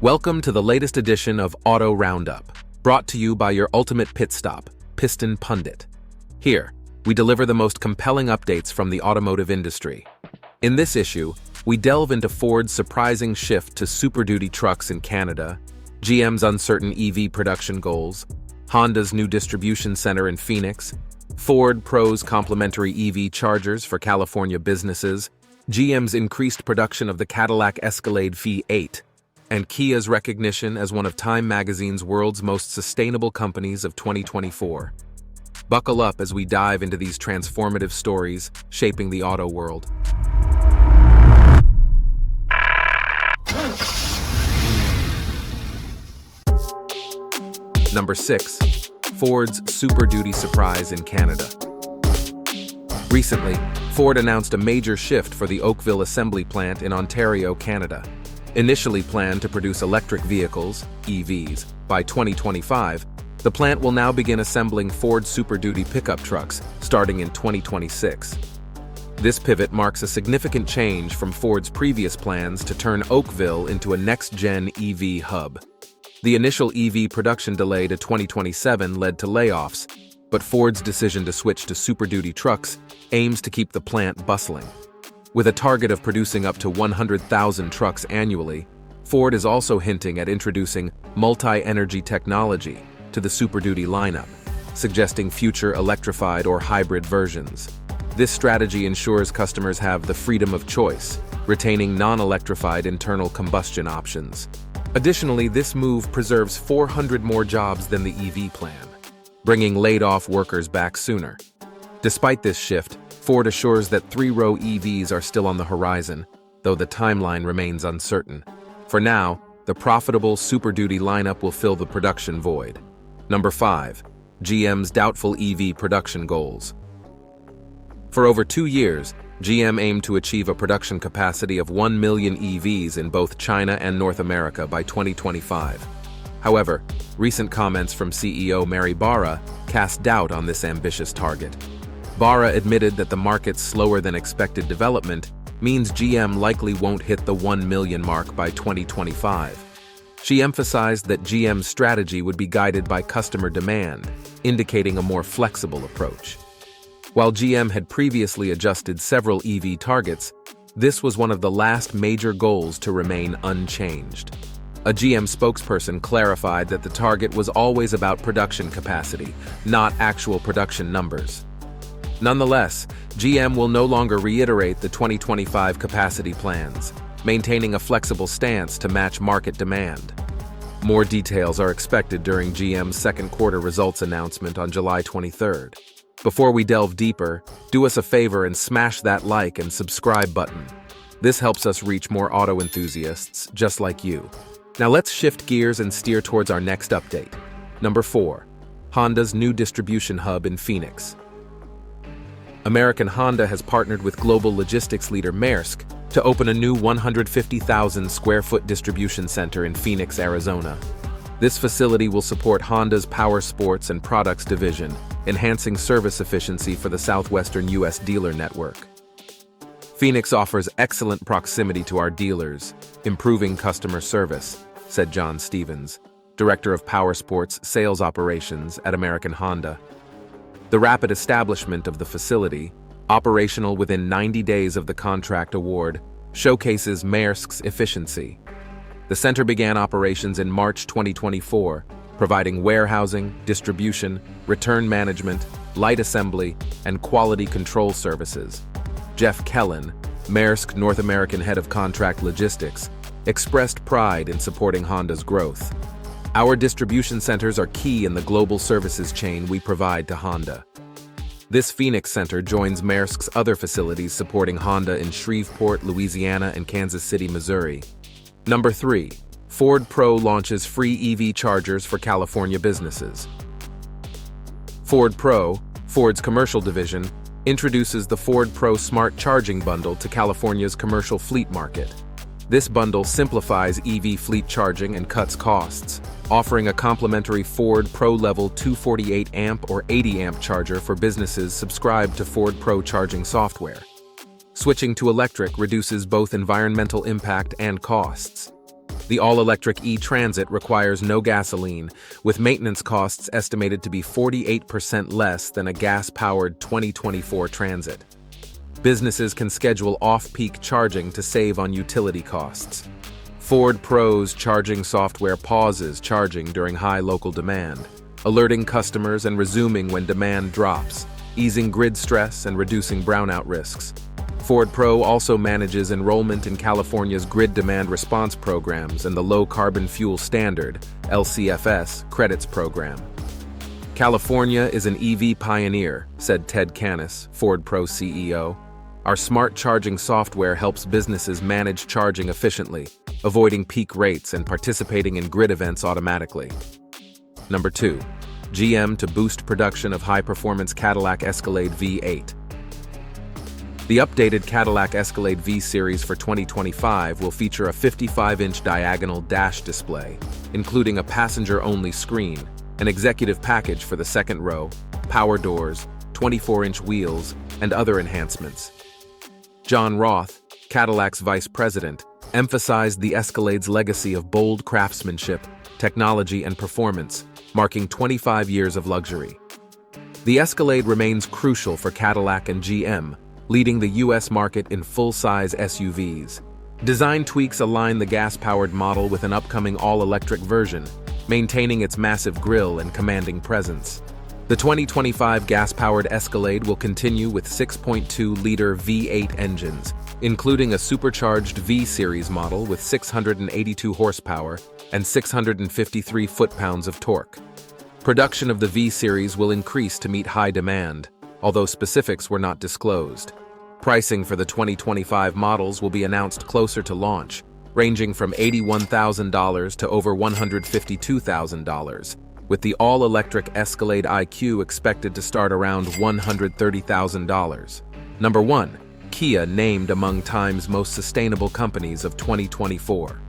Welcome to the latest edition of Auto Roundup, brought to you by your ultimate pit stop, Piston Pundit. Here, we deliver the most compelling updates from the automotive industry. In this issue, we delve into Ford's surprising shift to Super Duty trucks in Canada, GM's uncertain EV production goals, Honda's new distribution center in Phoenix, Ford Pro's complimentary EV chargers for California businesses, GM's increased production of the Cadillac Escalade V8, and Kia's recognition as one of Time magazine's world's most sustainable companies of 2024. Buckle up as we dive into these transformative stories shaping the auto world. Number 6. Ford's Super Duty surprise in Canada. Recently, Ford announced a major shift for the Oakville assembly plant in Ontario, Canada. Initially planned to produce electric vehicles, EVs, by 2025, the plant will now begin assembling Ford Super Duty pickup trucks starting in 2026. This pivot marks a significant change from Ford's previous plans to turn Oakville into a next-gen EV hub. The initial EV production delay to 2027 led to layoffs, but Ford's decision to switch to Super Duty trucks aims to keep the plant bustling. With a target of producing up to 100,000 trucks annually, Ford is also hinting at introducing multi-energy technology to the Super Duty lineup, suggesting future electrified or hybrid versions. This strategy ensures customers have the freedom of choice, retaining non-electrified internal combustion options. Additionally, this move preserves 400 more jobs than the EV plan, bringing laid-off workers back sooner. Despite this shift, Ford assures that three-row EVs are still on the horizon, though the timeline remains uncertain. For now, the profitable Super Duty lineup will fill the production void. Number 5. GM's Doubtful EV production goals. For over 2 years, GM aimed to achieve a production capacity of 1 million EVs in both China and North America by 2025. However, recent comments from CEO Mary Barra cast doubt on this ambitious target. Barra admitted that the market's slower-than-expected development means GM likely won't hit the 1 million mark by 2025. She emphasized that GM's strategy would be guided by customer demand, indicating a more flexible approach. While GM had previously adjusted several EV targets, this was one of the last major goals to remain unchanged. A GM spokesperson clarified that the target was always about production capacity, not actual production numbers. Nonetheless, GM will no longer reiterate the 2025 capacity plans, maintaining a flexible stance to match market demand. More details are expected during GM's second quarter results announcement on July 23rd. Before we delve deeper, do us a favor and smash that like and subscribe button. This helps us reach more auto enthusiasts just like you. Now let's shift gears and steer towards our next update. Number 4. Honda's new distribution hub in Phoenix. American Honda has partnered with global logistics leader Maersk to open a new 150,000 square foot distribution center in Phoenix, Arizona. This facility will support Honda's power sports and products division, enhancing service efficiency for the southwestern U.S. dealer network. Phoenix offers excellent proximity to our dealers, improving customer service, said John Stevens, Director of Power Sports Sales Operations at American Honda. The rapid establishment of the facility, operational within 90 days of the contract award, showcases Maersk's efficiency. The center began operations in March 2024, providing warehousing, distribution, return management, light assembly, and quality control services. Jeff Kellen, Maersk North American Head of Contract Logistics, expressed pride in supporting Honda's growth. Our distribution centers are key in the global services chain we provide to Honda. This Phoenix center joins Maersk's other facilities supporting Honda in Shreveport, Louisiana, and Kansas City, Missouri. Number 3. Ford Pro launches free EV chargers for California businesses. Ford Pro, Ford's commercial division, introduces the Ford Pro Smart Charging Bundle to California's commercial fleet market. This bundle simplifies EV fleet charging and cuts costs, offering a complimentary Ford Pro Level 248 amp or 80 amp charger for businesses subscribed to Ford Pro charging software. Switching to electric reduces both environmental impact and costs. The all-electric e-Transit requires no gasoline, with maintenance costs estimated to be 48% less than a gas-powered 2024 Transit. Businesses can schedule off-peak charging to save on utility costs. Ford Pro's charging software pauses charging during high local demand, alerting customers and resuming when demand drops, easing grid stress and reducing brownout risks. Ford Pro also manages enrollment in California's Grid Demand Response Programs and the Low Carbon Fuel Standard (LCFS) credits program. California is an EV pioneer, said Ted Canis, Ford Pro CEO. Our smart charging software helps businesses manage charging efficiently, avoiding peak rates and participating in grid events automatically. Number 2. GM to boost production of high-performance Cadillac Escalade V8. The updated Cadillac Escalade V-Series for 2025 will feature a 55-inch diagonal dash display, including a passenger-only screen, an executive package for the second row, power doors, 24-inch wheels, and other enhancements. John Roth, Cadillac's vice president, emphasized the Escalade's legacy of bold craftsmanship, technology, and performance, marking 25 years of luxury. The Escalade remains crucial for Cadillac and GM, leading the U.S. market in full-size SUVs. Design tweaks align the gas-powered model with an upcoming all-electric version, maintaining its massive grille and commanding presence. The 2025 gas-powered Escalade will continue with 6.2-liter V8 engines, including a supercharged V-Series model with 682 horsepower and 653 foot-pounds of torque. Production of the V-Series will increase to meet high demand, although specifics were not disclosed. Pricing for the 2025 models will be announced closer to launch, ranging from $81,000 to over $152,000, with the all-electric Escalade IQ expected to start around $130,000. Number 1. Kia named among Time's most sustainable companies of 2024.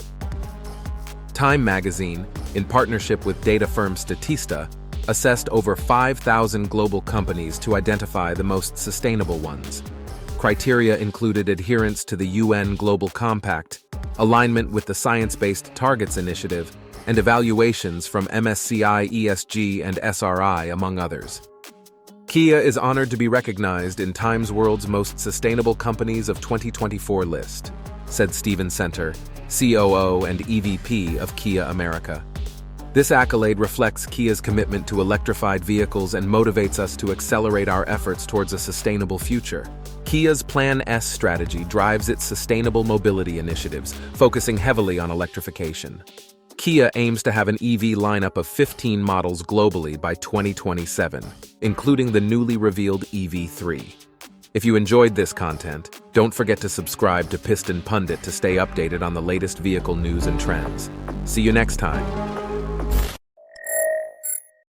Time magazine, in partnership with data firm Statista, assessed over 5,000 global companies to identify the most sustainable ones. Criteria included adherence to the UN Global Compact, alignment with the Science-Based Targets Initiative, and evaluations from MSCI ESG and SRI, among others. Kia is honored to be recognized in Time's World's Most Sustainable Companies of 2024 list, said Steven Center, COO and EVP of Kia America. This accolade reflects Kia's commitment to electrified vehicles and motivates us to accelerate our efforts towards a sustainable future. Kia's Plan S strategy drives its sustainable mobility initiatives, focusing heavily on electrification. Kia aims to have an EV lineup of 15 models globally by 2027, including the newly revealed EV3. If you enjoyed this content, don't forget to subscribe to Piston Pundit to stay updated on the latest vehicle news and trends. See you next time.